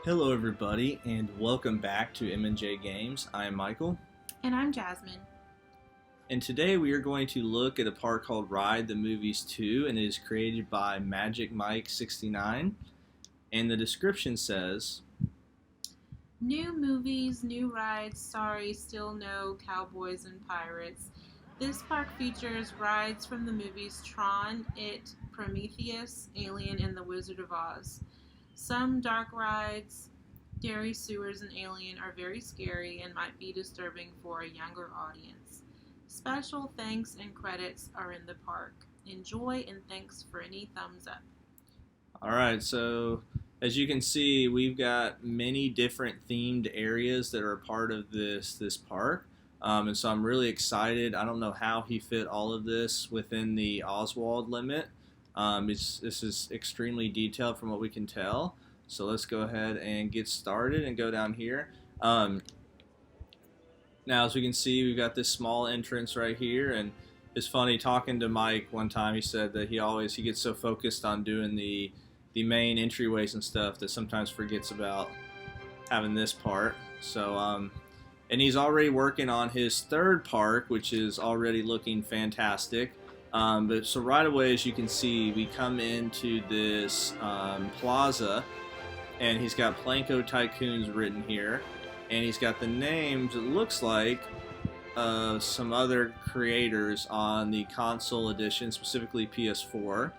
Hello everybody and welcome back to M&J Games. I am Michael. And I'm Jasmine. And today we are going to look at a park called Ride the Movies 2, and it is created by Magic Mike 69. And the description says, New movies, new rides, sorry, still no cowboys and pirates. This park features rides from the movies Tron, It, Prometheus, Alien, and The Wizard of Oz. Some dark rides, Dairy Sewers and Alien, are very scary and might be disturbing for a younger audience. Special thanks and credits are in the park. Enjoy and thanks for any thumbs up. Alright, so as you can see, we've got many different themed areas that are a part of this park. And so I'm really excited. I don't know how he fit all of this within the Oswald limit. This is extremely detailed from what we can tell. So let's go ahead and get started and go down here. Now, as we can see, we've got this small entrance right here, and it's funny talking to Mike one time. He said that he gets so focused on doing the main entryways and stuff that sometimes forgets about having this part. So, and he's already working on his third park, which is already looking fantastic. But so right away, as you can see, we come into this plaza, and he's got Planko Tycoons written here, and he's got the names, it looks like, some other creators on the console edition, specifically PS4.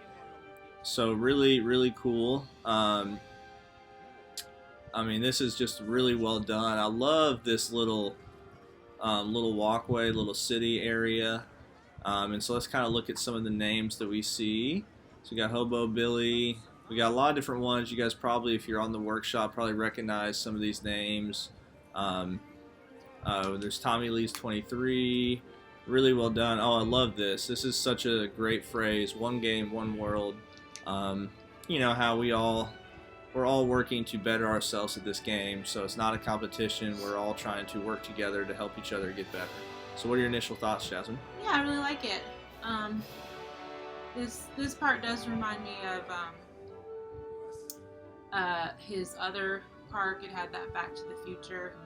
So really, really cool. I mean, this is just really well done. I love this little walkway, little city area. And so let's kind of look at some of the names that we see. So we got Hobo Billy. We got a lot of different ones. You guys probably, if you're on the workshop, probably recognize some of these names. There's Tommy Lee's 23. Really well done. Oh, I love this. This is such a great phrase. One game, one world. You know how we're all working to better ourselves at this game. So it's not a competition. We're all trying to work together to help each other get better. So what are your initial thoughts, Jasmine? Yeah, I really like it. This part does remind me of his other park. It had that Back to the Future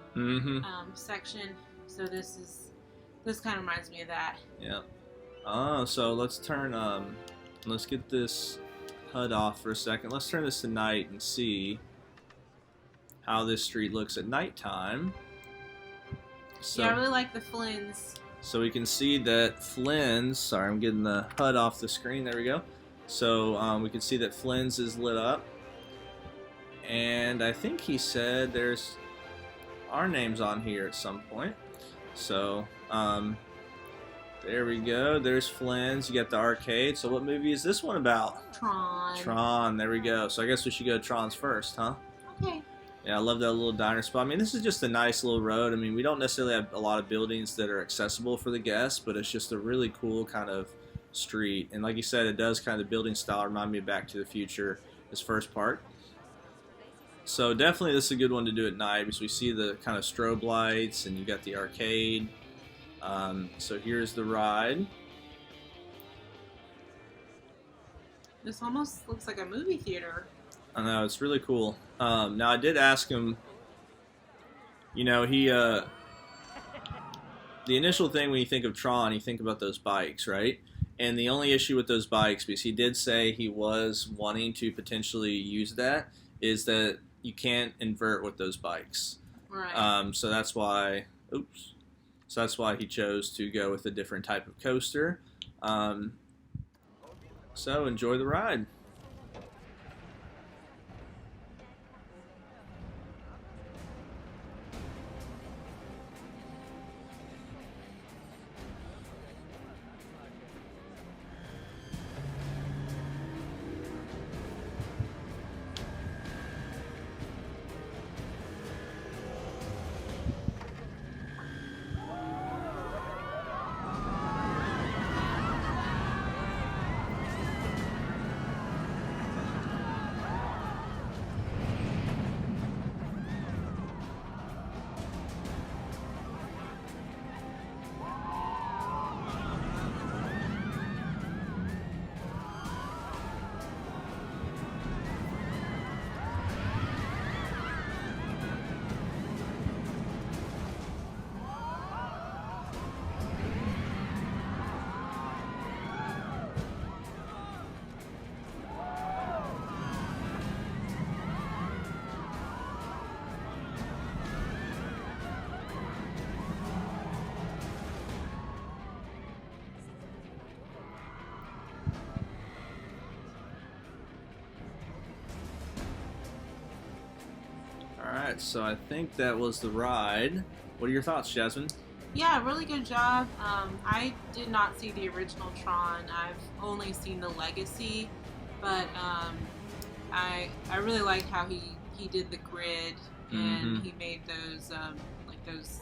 section. So this kind of reminds me of that. Yeah. So let's turn let's get this HUD off for a second. Let's turn this to night and see how this street looks at nighttime. So, yeah, I really like the Flynn's. So we can see that Flynn's, sorry, I'm getting the HUD off the screen, there we go. So we can see that Flynn's is lit up. And I think he said there's our names on here at some point. So, there we go, there's Flynn's, you got the arcade. So what movie is this one about? Tron, there we go. So I guess we should go to Tron's first, huh? Okay. Yeah, I love that little diner spot. I mean, this is just a nice little road. I mean, we don't necessarily have a lot of buildings that are accessible for the guests, but it's just a really cool kind of street. And like you said, it does kind of the building style remind me of Back to the Future, this first part. So definitely this is a good one to do at night because we see the kind of strobe lights and you got the arcade. So here's the ride. This almost looks like a movie theater. I know, it's really cool. Now I did ask him, you know, the initial thing when you think of Tron, you think about those bikes, right? And the only issue with those bikes, because he did say he was wanting to potentially use that, is that you can't invert with those bikes. Right. So that's why, so that's why he chose to go with a different type of coaster. So enjoy the ride. right, so I think that was the ride. What are your thoughts, Jasmine? Yeah, really good job. I did not see the original Tron. I've only seen the Legacy, but I really like how he did the grid and Mm-hmm. he made those like those,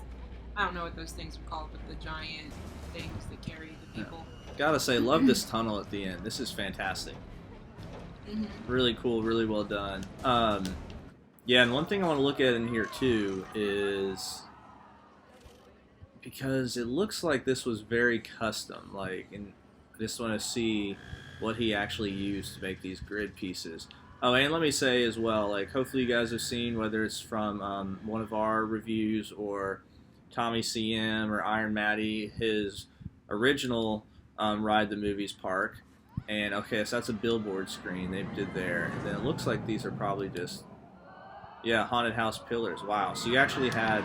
I don't know what those things are called, but the giant things that carry the Yeah. people. Gotta say, love this tunnel at the end. This is fantastic. Hmm. Really cool, really well done. Yeah, and one thing I want to look at in here too is because it looks like this was very custom. Like, and I just want to see what he actually used to make these grid pieces. Oh, and let me say as well, like, hopefully you guys have seen whether it's from one of our reviews or Tommy CM or Iron Matty, his original Ride the Movies park. And okay, so that's a billboard screen they did there. And then it looks like these are probably just, yeah, haunted house pillars. Wow. So you actually had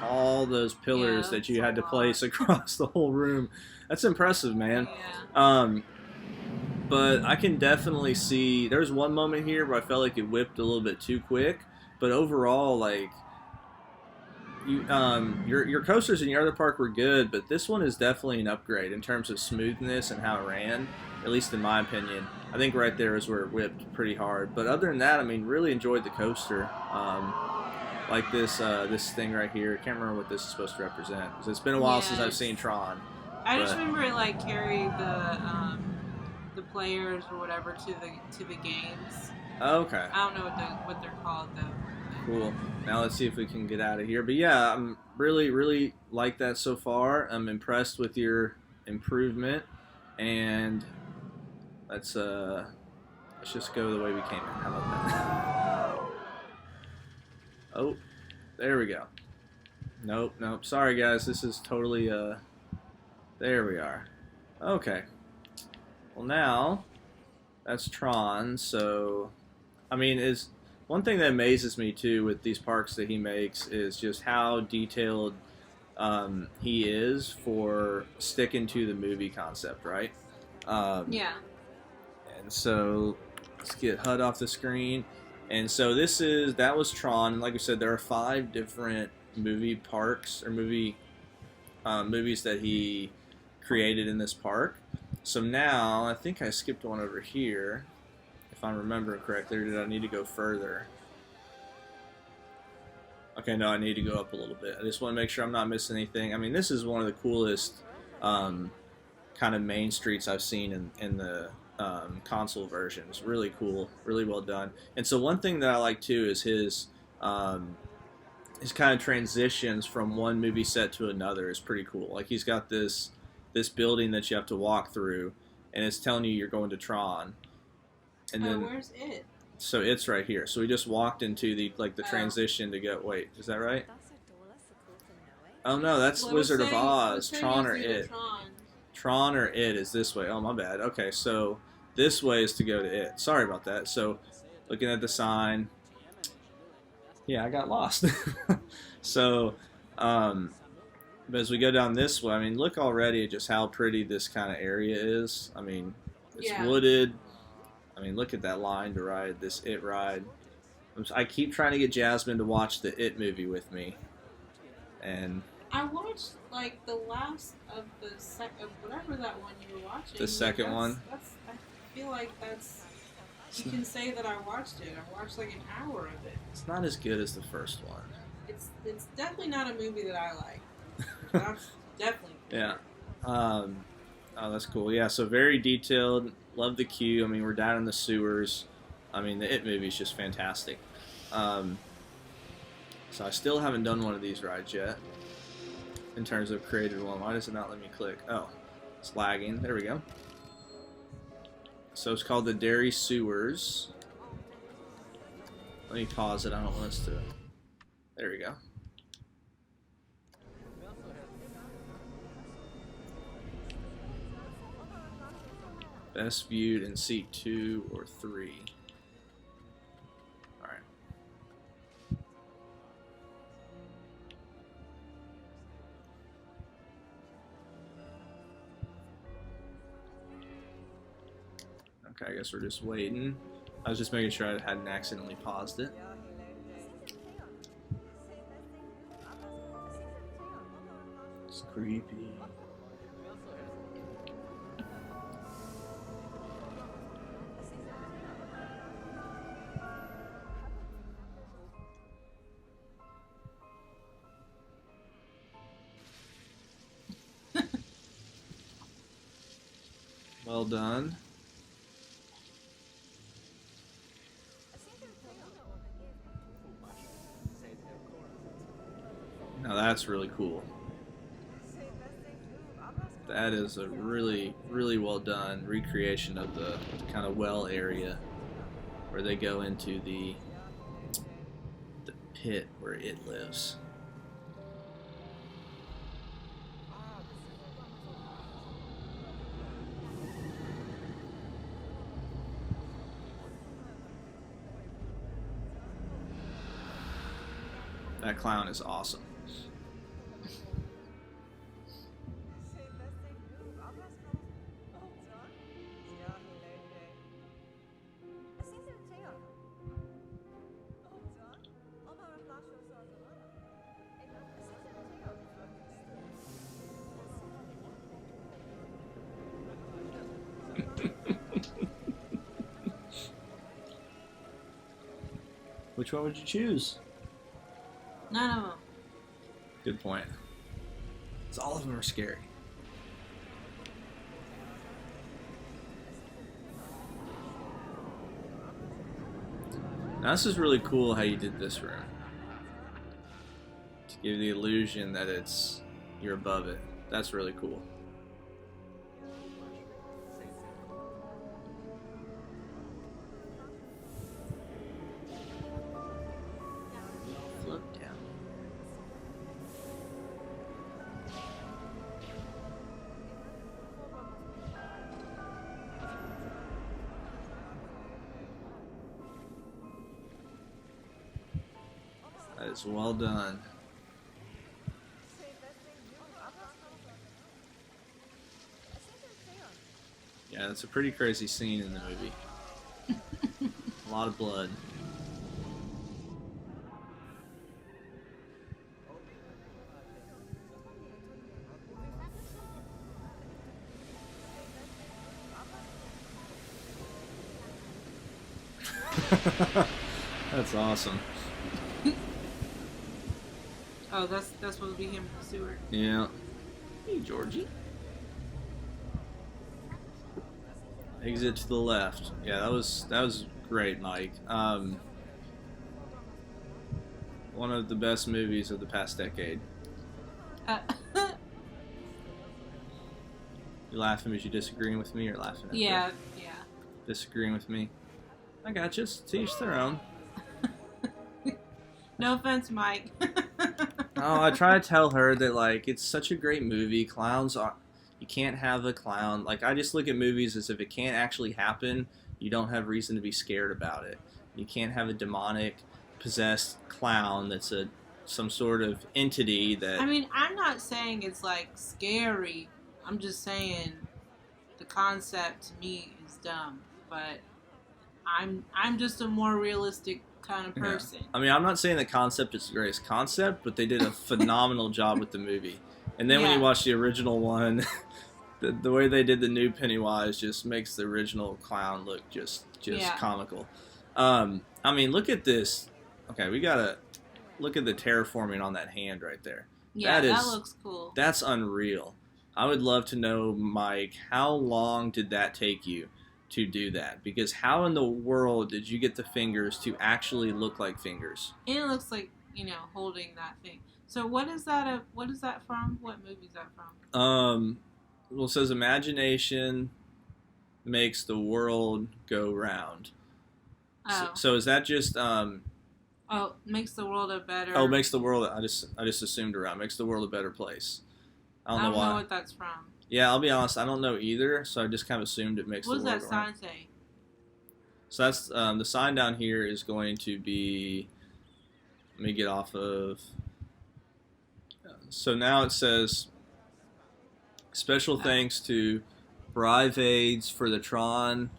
all those pillars Yeah, that that's you a had to lot. place across the whole room. That's impressive, man. Yeah. Um, but I can definitely see there's one moment here where I felt like it whipped a little bit too quick. But overall, like your coasters in your other park were good, but this one is definitely an upgrade in terms of smoothness and how it ran. At least in my opinion, I think right there is where it whipped pretty hard. But other than that, I mean, really enjoyed the coaster. Like this thing right here. I can't remember what this is supposed to represent. 'Cause it's been a while since Yeah, I've seen Tron. I just But remember it like carried the players or whatever to the games. okay, I don't know what they're called though. cool. Now let's see if we can get out of here. But yeah, I'm really like that so far. I'm impressed with your improvement, and let's let's just go the way we came in. How about that? Oh, there we go. Nope. Sorry guys, this is totally there we are. Okay. Well now that's Tron, so I mean is one thing that amazes me too with these parks that he makes is just how detailed he is for sticking to the movie concept, right? Um, Yeah. and so let's get HUD off the screen. And so that was Tron. And like I said, there are 5 different movie parks or movies that he created in this park. So now I think I skipped one over here, if I'm remembering correctly. Or did I need to go further? Okay, no, I need to go up a little bit. I just want to make sure I'm not missing anything. I mean, this is one of the coolest um, kind of main streets I've seen in the console versions. Really cool, really well done. And so one thing that I like too is his kind of transitions from one movie set to another is pretty cool. Like he's got this building that you have to walk through, and it's telling you you're going to Tron, and Oh, then where's it? so it's right here. So we just walked into the like the Oh. transition to go. Wait, is that right? Oh no, that's Well, it was Wizard of saying- it was Oz. saying Tron or it's either It. Tron. Tron or It is this way. Oh my bad. Okay, so this way is to go to It. Sorry about that. So looking at the sign, yeah, I got lost. So, but as we go down this way, I mean, look already at just how pretty this kind of area is. I mean, it's Yeah. wooded. I mean, look at that line to ride this It ride. I keep trying to get Jasmine to watch the It movie with me, and I watched like the last of of whatever that one you were watching. the second one. I feel like that's. You can say that I watched it. I watched like an hour of it. It's not as good as the first one. It's definitely not a movie that I like. That's definitely. Yeah. Oh, that's cool. Yeah, so very detailed. Love the queue. I mean, we're down in the sewers. I mean, the It movie is just fantastic. So I still haven't done one of these rides yet. In terms of created one, why does it not let me click? Oh, it's lagging. There we go. So it's called the Dairy Sewers. Let me pause it. I don't want us to. There we go. Best viewed in seat 2 or 3. Alright. Okay, I guess we're just waiting. I was just making sure I hadn't accidentally paused it. creepy. Well done. Now that's really cool. That is a really, really well done recreation of the kind of well area where they go into the pit where it lives. That clown is awesome. Which one would you choose? None of them. Good point. So all of them are scary. Now this is really cool how you did this room. To give the illusion that you're above it. That's really cool. Float down. That is well done. Yeah, it's a pretty crazy scene in the movie. A lot of blood. That's awesome. Oh, that's supposed to be him, Stewart. Yeah. Hey, Georgie. Exit to the left. Yeah, that was great, Mike. One of the best movies of the past decade. You laughing because you disagreeing with me, or laughing at me? Yeah. Disagreeing with me? I got you. To each their own. No offense, Mike. Oh, I try to tell her that, like, it's such a great movie. Clowns are... You can't have a clown. Like, I just look at movies as if it can't actually happen, you don't have reason to be scared about it. You can't have a demonic, possessed clown that's some sort of entity that... I mean, I'm not saying it's, like, scary. I'm just saying the concept to me is dumb. But I'm just a more realistic kind of person. Yeah. I mean, I'm not saying the concept is the greatest concept, but they did a phenomenal job with the movie. And then when you watch the original one, the way they did the new Pennywise just makes the original clown look just comical. I mean, look at this. Okay, we gotta look at the terraforming on that hand right there. Yeah, that looks cool. That's unreal. I would love to know, Mike, how long did that take you to do that? Because how in the world did you get the fingers to actually look like fingers? And it looks like, holding that thing. So what is that? What is that from? What movie is that from? Well, it says imagination makes the world go round. Oh. So is that just makes the world a better. Oh, makes the world. I just assumed around. Makes the world a better place. I don't know why. know what that's from. Yeah, I'll be honest. I don't know either. So I just kind of assumed it makes the world go round. What does that sign say? So that's the sign down here is going to be. Let me get off of. So now it says, special thanks to Brive Aids for the Tron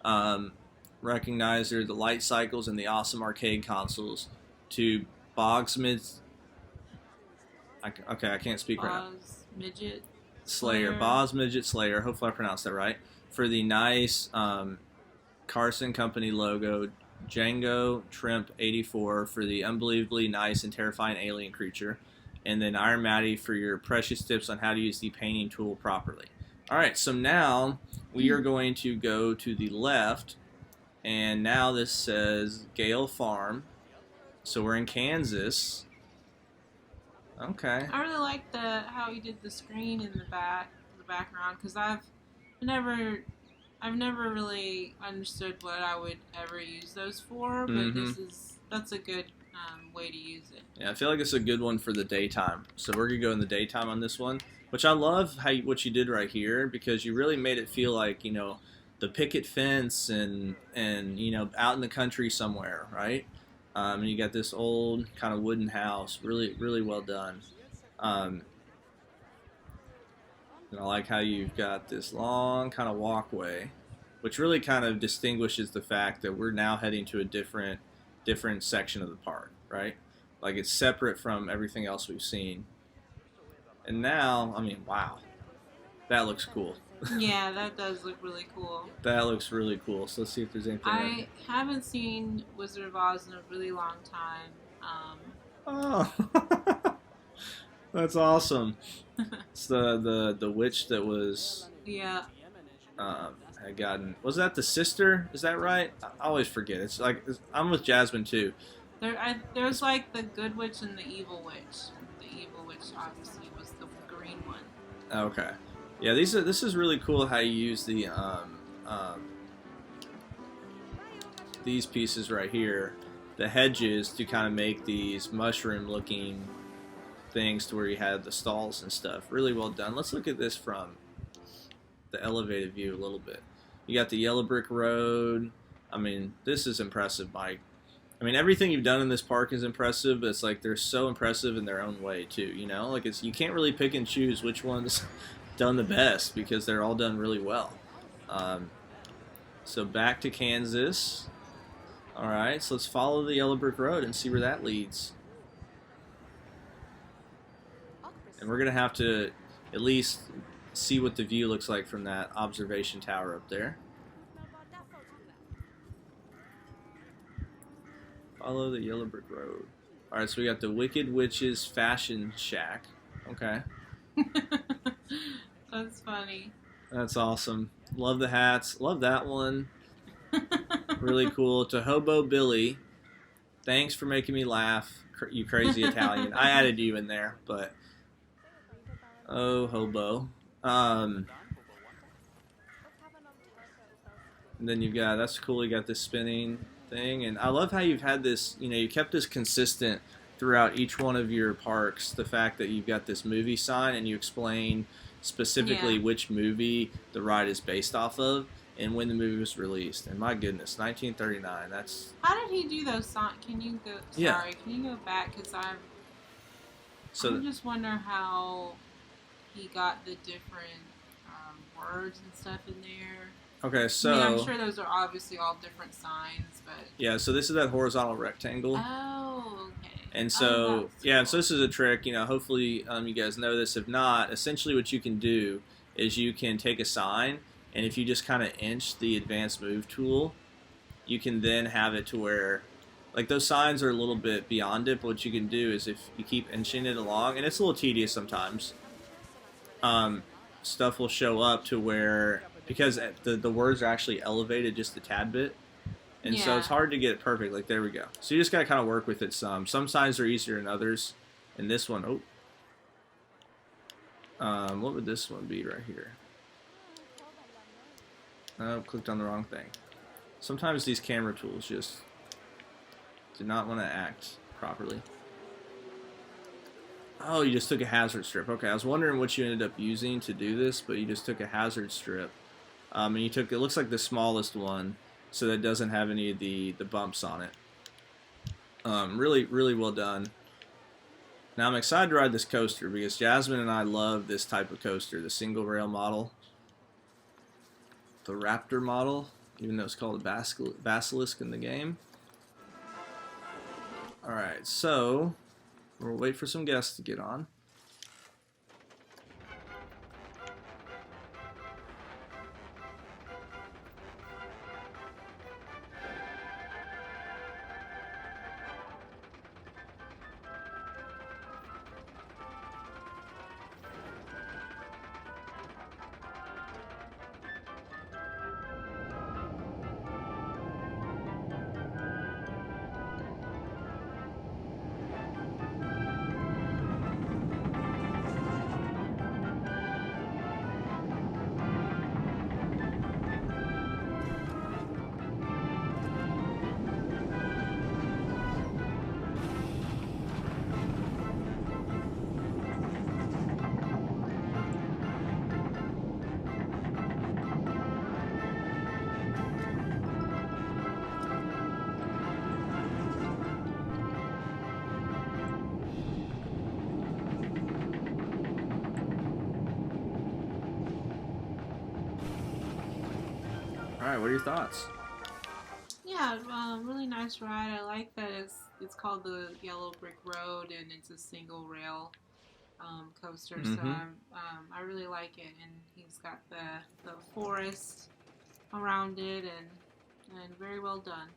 recognizer, the light cycles, and the awesome arcade consoles. To Bogsmith. Okay, I can't speak right now. Midget Slayer, Slayer. Boz Midget Slayer. Hopefully I pronounced that right. For the nice Carson Company logo, Django Trimp 84 for the unbelievably nice and terrifying alien creature, and then Iron Matty for your precious tips on how to use the painting tool properly. All right, so now we are going to go to the left, and now this says Gale Farm. So we're in Kansas. Okay. I really like how he did the screen in the background, because never I've never really understood what I would ever use those for, but that's a good way to use it. Yeah, I feel like it's a good one for the daytime. So we're gonna go in the daytime on this one, which I love what you did right here, because you really made it feel like, you know, the picket fence and you know, out in the country somewhere, right? And you got this old kind of wooden house, really well done. And I like how you've got this long kind of walkway, which really kind of distinguishes the fact that we're now heading to a different section of the park, right? Like it's separate from everything else we've seen. And now, I mean, wow, that looks cool. Yeah, that does look really cool. That looks really cool. So let's see if there's anything. I haven't seen Wizard of Oz in a really long time. Oh, that's awesome. It's the witch that was Yeah. had gotten. Was that the sister? Is that right? I always forget. I'm with Jasmine too. There's like the good witch and the evil witch. The evil witch obviously was the green one. Okay. Yeah, this is really cool how you use these pieces right here, the hedges, to kind of make these mushroom looking things to where you had the stalls and stuff. Really well done. Let's look at this from the elevated view a little bit. You got the yellow brick road. I mean, this is impressive, Mike. I mean, everything you've done in this park is impressive, but it's like they're so impressive in their own way too, you know? Like you can't really pick and choose which one's done the best, because they're all done really well. So back to Kansas. All right, so let's follow the yellow brick road and see where that leads. And we're gonna have to at least see what the view looks like from that observation tower up there. Follow the yellow brick road. All right, so we got the Wicked Witch's Fashion Shack. Okay. That's funny. That's awesome. Love the hats. Love that one. Really cool. To Hobo Billy, thanks for making me laugh, you crazy Italian. I added you in there, but oh, Hobo. And then you've got, that's cool, you got this spinning thing, and I love how you've had this, you know, you kept this consistent throughout each one of your parks, the fact that you've got this movie sign and you explain specifically which movie the ride is based off of and when the movie was released. And my goodness, 1939, that's... How did he do those songs? Can you go... Sorry, can you go back? Because I just wonder how he got the different words and stuff in there. Okay, so... I mean, I'm sure those are obviously all different signs, but... Yeah, so this is that horizontal rectangle. Oh, okay. And so, and so this is a trick, you know, hopefully you guys know this. If not, essentially what you can do is you can take a sign, and if you just kind of inch the advanced move tool, you can then have it to where, like, those signs are a little bit beyond it, but what you can do is if you keep inching it along, and it's a little tedious sometimes, stuff will show up to where, because the words are actually elevated just a tad bit, and so it's hard to get it perfect. Like, there we go. So you just got to kind of work with it some. Some signs are easier than others. And this one, what would this one be right here? Oh, clicked on the wrong thing. Sometimes these camera tools just do not want to act properly. Oh, you just took a hazard strip. Okay, I was wondering what you ended up using to do this, but you just took a hazard strip. And you took, it looks like the smallest one, so that doesn't have any of the bumps on it. Really well done. Now I'm excited to ride this coaster because Jasmine and I love this type of coaster, the single rail model. The Raptor model, even though it's called a basilisk in the game. Alright, so we'll wait for some guests to get on. All right, what are your thoughts? Yeah, really nice ride. I like that it's called the Yellow Brick Road and it's a single rail coaster. So Mm-hmm. I really like it, and he's got the forest around it, and very well done.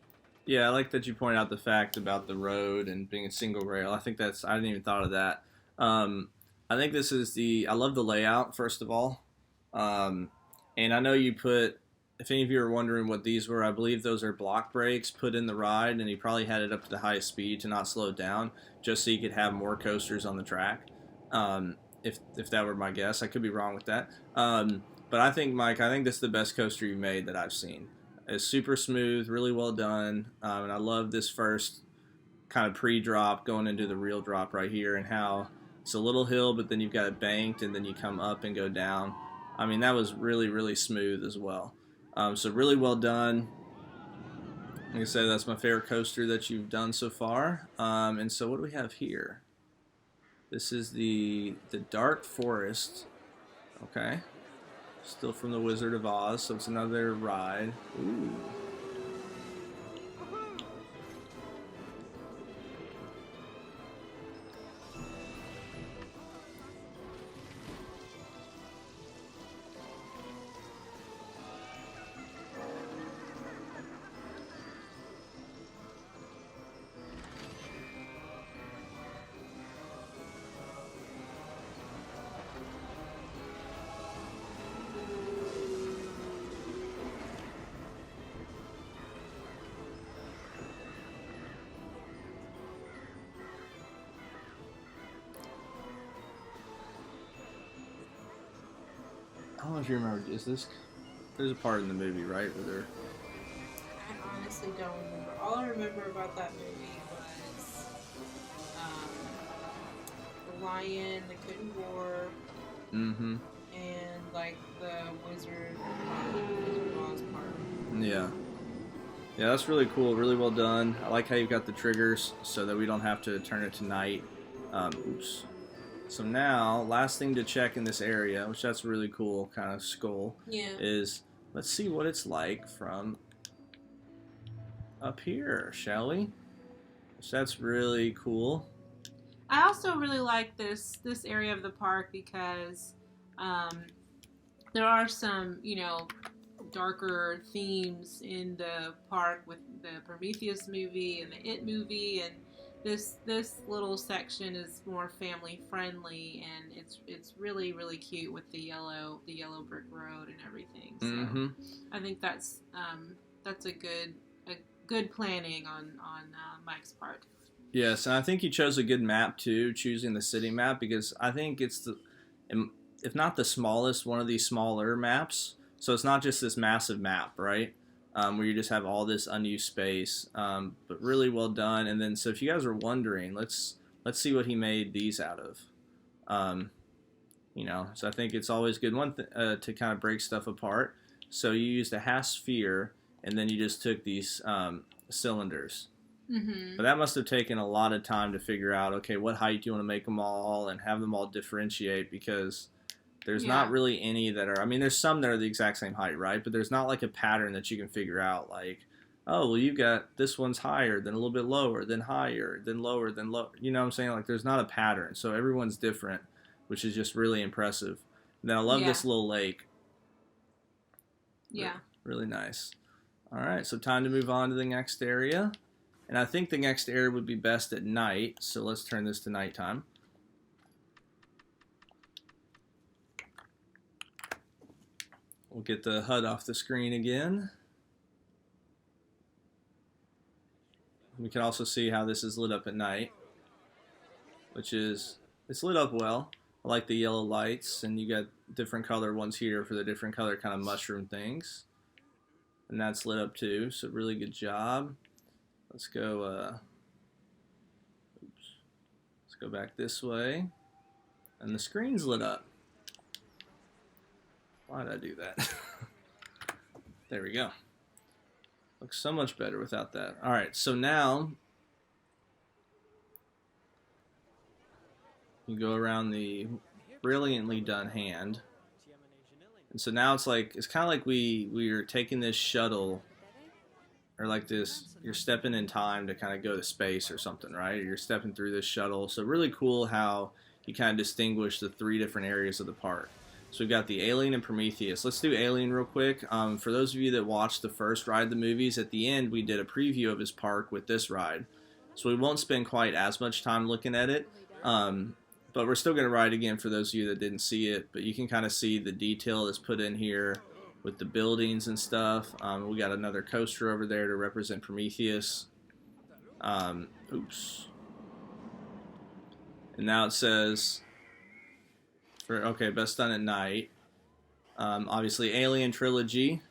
Yeah, I like that you point out the fact about the road and being a single rail. I think I didn't even thought of that. Um, I think this is I love the layout, first of all. Um, and I know you put, if any of you are wondering what these were, I believe those are block brakes put in the ride, and he probably had it up to the highest speed to not slow it down, just so you could have more coasters on the track. If that were my guess, I could be wrong with that. But I think, Mike, I think this is the best coaster you made that I've seen. It's super smooth, really well done, and I love this first kind of pre-drop going into the real drop right here, and how it's a little hill, but then you've got it banked, and then you come up and go down. I mean, that was really, really smooth as well. So really well done. Like I said, that's my favorite coaster that you've done so far. And so what do we have here? This is the Dark Forest. Okay, still from the Wizard of Oz, so it's another ride. Ooh. I don't know if you remember. Is this? There's a part in the movie, right, where they're. I honestly don't remember. All I remember about that movie was the lion, the couldn't roar, Mm-hmm. and like the Wizard of Oz part. Yeah. Yeah, that's really cool. Really well done. I like how you've got the triggers so that we don't have to turn it to night. Oops. So now, last thing to check in this area, which that's really cool, kind of skull, Yeah. is let's see what it's like from up here, shall we? So that's really cool. I also really like this area of the park because um, there are some darker themes in the park with the Prometheus movie and the It movie, and this little section is more family friendly, and it's really really cute with the yellow brick road and everything. So Mm-hmm. I think that's a good planning on Mike's part. Yes, and I think you chose a good map too, choosing the city map, because I think it's if not the smallest, one of these smaller maps. So it's not just this massive map, right? Where you just have all this unused space, but really well done. And then, so if you guys are wondering, let's see what he made these out of. Um, so I think it's always good to kind of break stuff apart. So you used a half sphere, and then you just took these cylinders. Mm-hmm. But that must have taken a lot of time to figure out, okay, what height do you want to make them all and have them all differentiate, because there's not Yeah. really any that are, I mean, there's some that are the exact same height, right? But there's not like a pattern that you can figure out, like, oh, well, you've got this one's higher, then a little bit lower, then higher, then lower, then low. You know what I'm saying? Like, there's not a pattern. So everyone's different, which is just really impressive. And then I love Yeah. this little lake. Yeah. Really nice. All right, so time to move on to the next area. And I think the next area would be best at night, so let's turn this to nighttime. We'll get the HUD off the screen again. We can also see how this is lit up at night, which is, it's lit up well. I like the yellow lights, and you got different color ones here for the different color kind of mushroom things. And that's lit up too, so really good job. Let's go, let's go back this way. And the screen's lit up. Why did I do that? There we go. Looks so much better without that. All right, so now you go around the brilliantly done hand. And so now it's kind of like we are taking this shuttle, or like this, you're stepping in time to kind of go to space or something, right? Or you're stepping through this shuttle. So really cool how you kind of distinguish the three different areas of the park. So we've got the Alien and Prometheus. Let's do Alien real quick. For those of you that watched the first ride of the movies, at the end we did a preview of his park with this ride. So we won't spend quite as much time looking at it. But we're still going to ride again for those of you that didn't see it. But you can kind of see the detail that's put in here with the buildings and stuff. We got another coaster over there to represent Prometheus. Oops. And now it says, best done at night. Obviously, Alien Trilogy,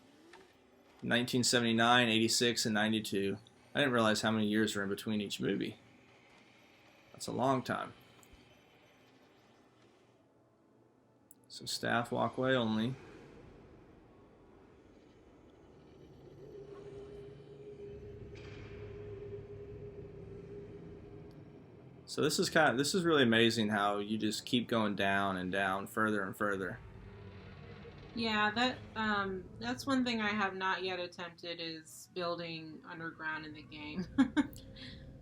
1979, 86, and 92. I didn't realize how many years were in between each movie. That's a long time. So staff walkway only. So this is really amazing how you just keep going down and down, further and further. Yeah, that's one thing I have not yet attempted is building underground in the game.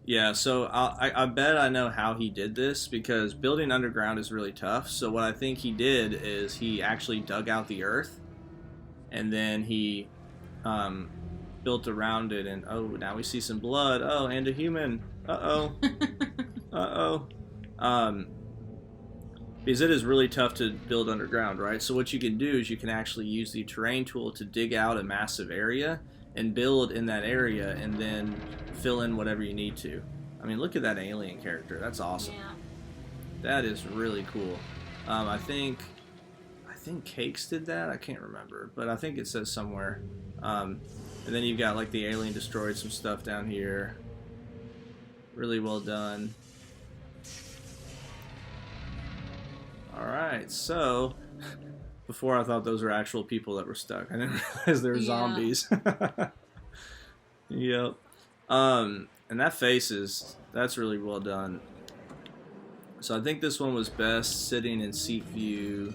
Yeah, so I bet I know how he did this, because building underground is really tough. So what I think he did is he actually dug out the earth, and then he built around it. And oh, now we see some blood. Oh, and a human. Uh-oh. Uh-oh. Because it is really tough to build underground, right? So what you can do is you can actually use the terrain tool to dig out a massive area and build in that area, and then fill in whatever you need to. I mean, look at that alien character. That's awesome. Yeah. That is really cool. I think Cakes did that. I can't remember, but I think it says somewhere. And then you've got like the alien destroyed some stuff down here. Really well done. Alright, so before I thought those were actual people that were stuck. I didn't realize they were zombies. Yep. And that that's really well done. So I think this one was best sitting in seat view.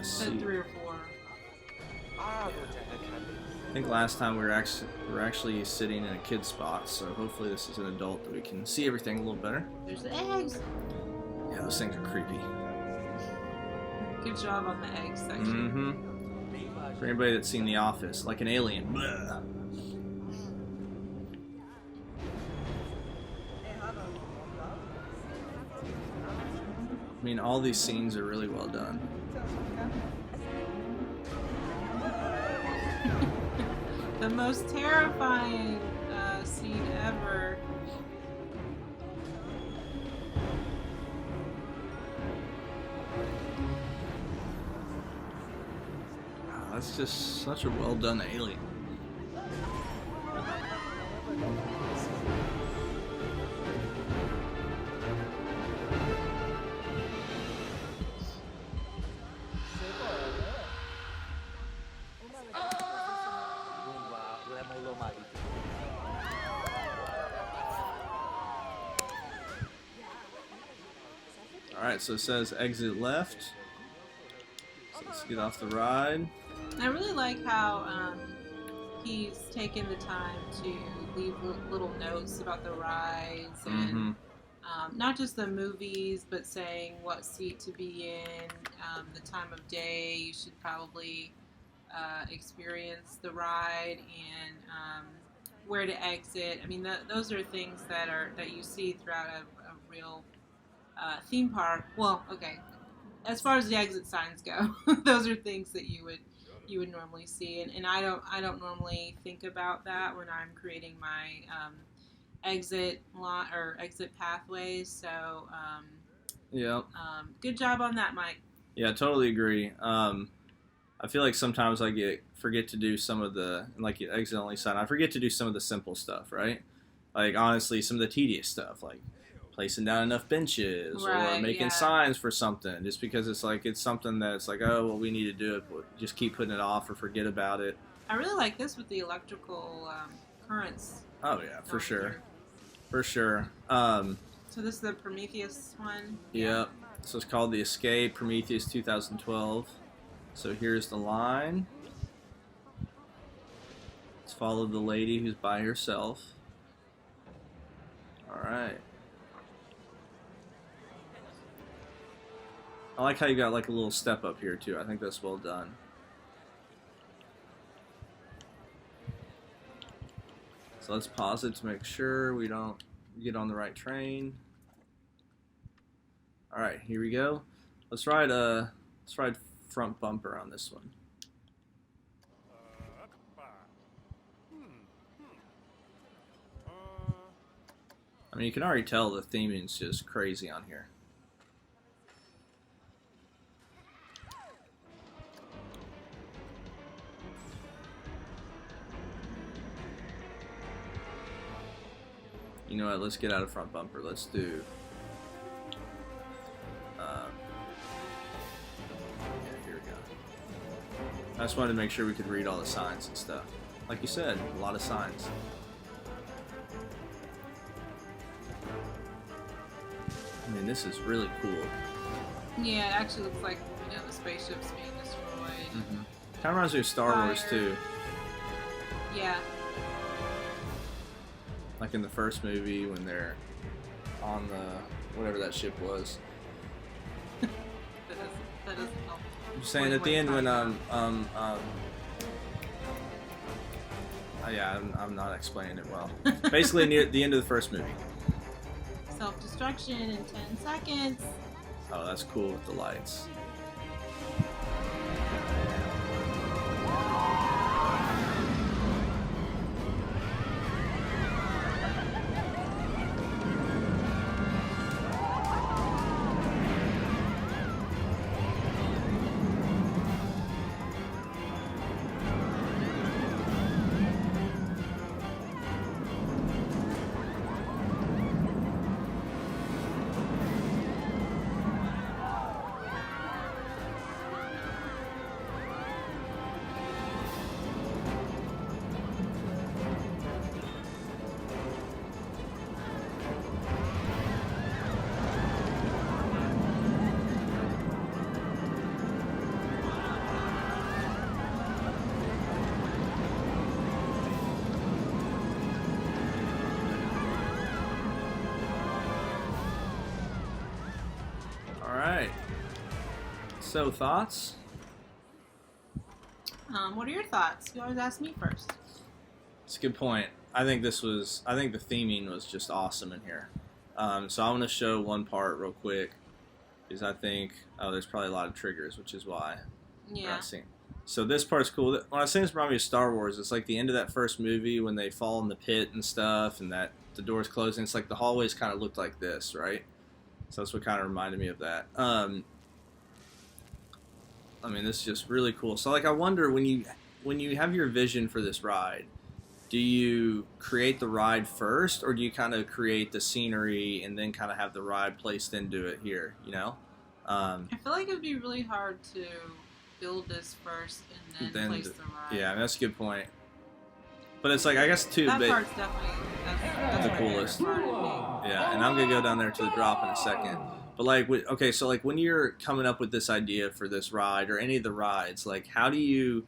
Said 3 or 4. I think last time we were actually sitting in a kid spot, so hopefully this is an adult that we can see everything a little better. There's the eggs. Yeah, those things are creepy. Good job on the egg section. Mm-hmm. For anybody that's seen The Office, like an alien. Blah. I mean, all these scenes are really well done. The most terrifying scene ever. Wow, that's just such a well done alien. Alright, so it says exit left. So let's get off the ride. I really like how he's taken the time to leave little notes about the rides and not just the movies, but saying what seat to be in, the time of day you should probably experience the ride, and where to exit. I mean, those are things that you see throughout a real theme park. Well, okay, as far as the exit signs go, those are things that you would normally see, and I don't normally think about that when I'm creating my exit pathways. So yeah. Good job on that, Mike. Yeah, totally agree. I feel like sometimes I forget to do some of the, like the exit only sign, I forget to do some of the simple stuff, right? Like honestly, some of the tedious stuff, like placing down enough benches or making signs for something, just because it's something that's like, oh, well, we need to do it, but just keep putting it off or forget about it. I really like this with the electrical currents. Oh yeah, for sure. For sure. So this is the Prometheus one? Yep. So it's called The Escape, Prometheus 2012. So here's the line. Let's follow the lady who's by herself. Alright. I like how you got like a little step up here too. I think that's well done. So let's pause it to make sure we don't get on the right train. Alright, here we go. Let's ride front bumper on this one. I mean, you can already tell the theming's just crazy on here. You know what, let's get out of front bumper. Let's do... yeah, here we go. I just wanted to make sure we could read all the signs and stuff. Like you said, a lot of signs. I mean, this is really cool. Yeah, it actually looks like, you know, the spaceship's being destroyed. Mm-hmm. Kind of reminds me of Star Wars, too. Yeah. Like in the first movie when they're on the whatever that ship was. that doesn't help. I'm just saying at the end when yeah, I'm not explaining it well. Basically near the end of the first movie. Self-destruction in 10 seconds. Oh, that's cool with the lights. So, thoughts? What are your thoughts? You always ask me first. It's a good point. I think the theming was just awesome in here. So I'm going to show one part real quick because I think, there's probably a lot of triggers, which is why. Yeah. So this part's cool. When I say this reminds me of Star Wars, it's like the end of that first movie when they fall in the pit and stuff and that the door's closing. It's like the hallways kind of looked like this, right? So that's what kind of reminded me of that. I mean, this is just really cool. So, like, I wonder when you have your vision for this ride, do you create the ride first, or do you kind of create the scenery and then kind of have the ride placed into it here? You know? I feel like it would be really hard to build this first and then place the ride. Yeah, that's a good point. But it's like, I guess too, that part's definitely that's the coolest. Part yeah, and I'm gonna go down there to the drop in a second. But like, okay, so like when you're coming up with this idea for this ride or any of the rides, like how do you?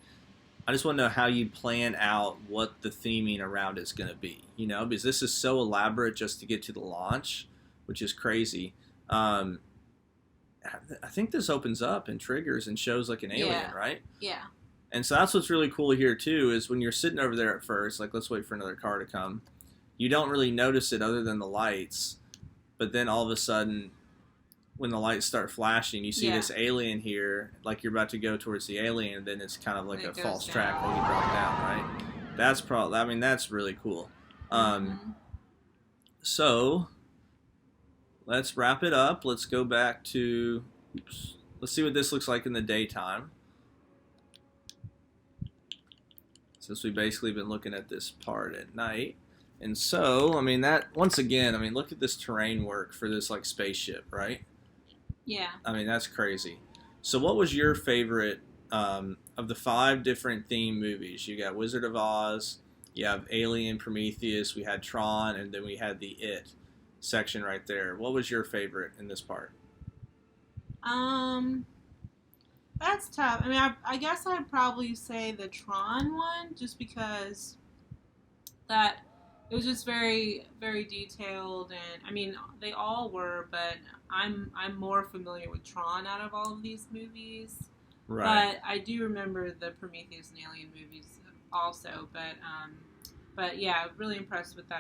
I just want to know how you plan out what the theming around it's going to be. You know, because this is so elaborate just to get to the launch, which is crazy. I think this opens up and triggers and shows like an alien, right? Yeah. And so that's what's really cool here too is when you're sitting over there at first, like let's wait for another car to come. You don't really notice it other than the lights, but then all of a sudden, when the lights start flashing, you see this alien here, like you're about to go towards the alien, and then it's kind of like a false track when you drop down, right? That's probably, I mean, that's really cool. So, let's wrap it up. Let's go back to, let's see what this looks like in the daytime. Since we've basically been looking at this part at night. And so, I mean, that, once again, I mean, look at this terrain work for this, like, spaceship, right? Yeah. I mean, that's crazy. So what was your favorite of the 5 different theme movies? You got Wizard of Oz, you have Alien, Prometheus, we had Tron, and then we had the It section right there. What was your favorite in this part? Um, that's tough. I mean, I guess I'd probably say the Tron one, just because that it was just very very detailed, and I mean they all were, but I'm more familiar with Tron out of all of these movies. Right. But I do remember the Prometheus and Alien movies also. But yeah, really impressed with the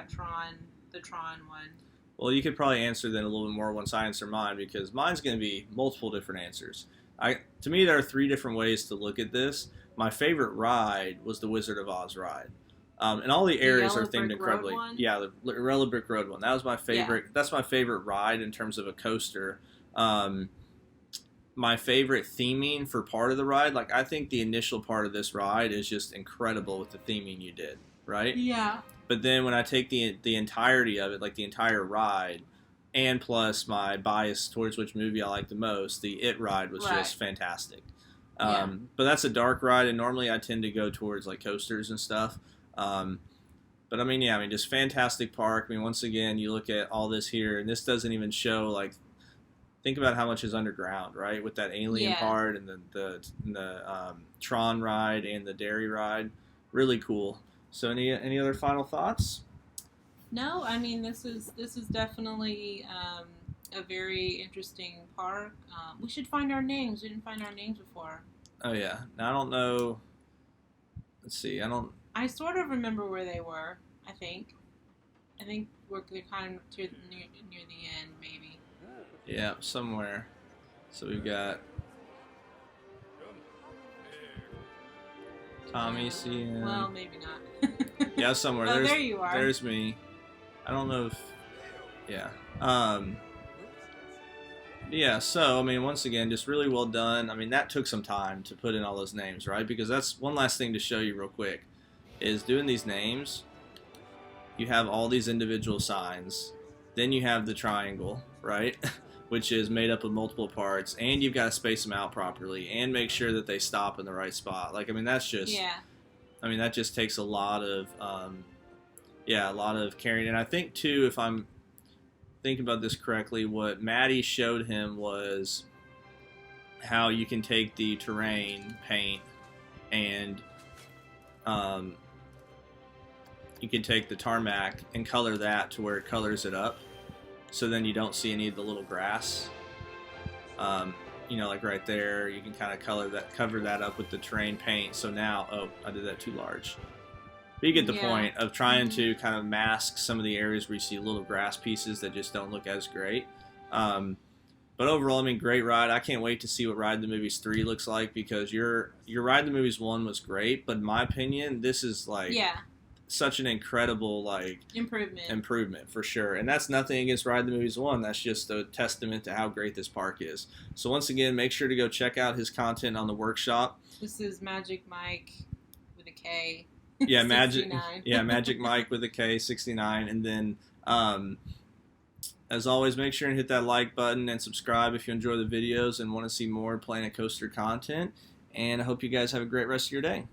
Tron one. Well, you could probably answer then a little bit more once I answer mine because mine's going to be multiple different answers. To me, there are three different ways to look at this. My favorite ride was the Wizard of Oz ride, and all the The areas are Yellow themed Brick Road incredibly. one. Yeah, the Yellow Brick Road one. That was my favorite. Yeah. That's my favorite ride in terms of a coaster. Um, my favorite theming for part of the ride, like I think the initial part of this ride is just incredible with the theming you did, right? Yeah. But then when I take the entirety of it, like the entire ride, and plus my bias towards which movie I like the most, the It ride was Right. just fantastic. Yeah. But that's a dark ride, and normally I tend to go towards like coasters and stuff. Um, but I mean, yeah, I mean, just fantastic park. I mean, once again, you look at all this here, and this doesn't even show like. Think about how much is underground, right? With that alien Yeah. part and the Tron ride and the dairy ride, really cool. So any other final thoughts? No, I mean this is definitely a very interesting park. We should find our names. We didn't find our names before. Oh yeah. Now I don't know. Let's see. I don't. I sort of remember where they were. I think. I think they're kind of near the end, maybe. Yeah, somewhere. So we've got Tommy, CN. Well, maybe not. Yeah, somewhere. Oh, there you are. There's me. I don't know if. Yeah. Yeah. So I mean, once again, just really well done. I mean, that took some time to put in all those names, right? Because that's one last thing to show you real quick, is doing these names. You have all these individual signs. Then you have the triangle, right? Which is made up of multiple parts, and you've got to space them out properly and make sure that they stop in the right spot. Like, I mean, that's just, Yeah. I mean, that just takes a lot of, yeah, a lot of carrying. And I think too, if I'm thinking about this correctly, what Maddie showed him was how you can take the terrain paint and you can take the tarmac and color that to where it colors it up. So then you don't see any of the little grass. You know, like right there, you can kind of cover that up with the terrain paint. So now, oh, I did that too large. But you get the point of trying to kind of mask some of the areas where you see little grass pieces that just don't look as great. But overall, I mean, great ride. I can't wait to see what Ride the Movies 3 looks like, because your Ride the Movies 1 was great, but in my opinion, this is like such an incredible like improvement for sure. And that's nothing against Ride the Movies 1. That's just a testament to how great this park is. So once again, make sure to go check out his content on the workshop. This is Magic Mike with a K. Yeah, Magic 69. Yeah, Magic Mike with a K, 69. And then as always, make sure and hit that like button and subscribe if you enjoy the videos and want to see more Planet Coaster content. And I hope you guys have a great rest of your day.